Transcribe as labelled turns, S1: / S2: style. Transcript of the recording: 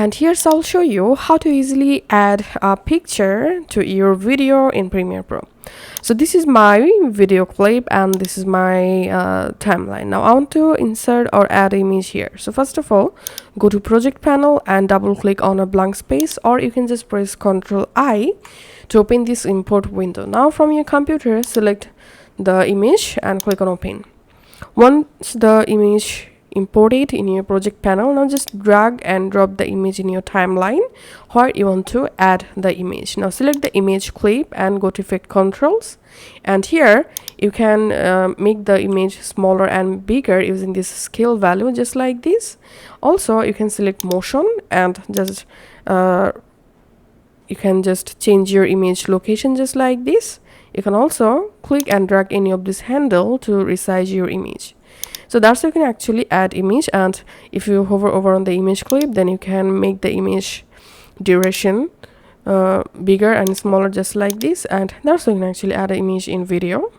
S1: And here's I'll show you how to easily add a picture to your video in Premiere Pro. So this is my video clip and this is my timeline. Now I want to insert or add image here. So first of all, go to project panel and double click on a blank space, or you can just press Ctrl I to open this import window. Now from your computer, select the image and click on open. Once the image imported in your project panel, now just drag and drop the image in your timeline where you want to add the image. Now select the image clip and go to effect controls, and here you can make the image smaller and bigger using this scale value, just like this. Also you can select motion and just you can just change your image location just like this. You can also click and drag any of this handle to resize your image. So that's how you can actually add image, and if you hover over on the image clip, then you can make the image duration bigger and smaller just like this, and that's how you can actually add an image in video.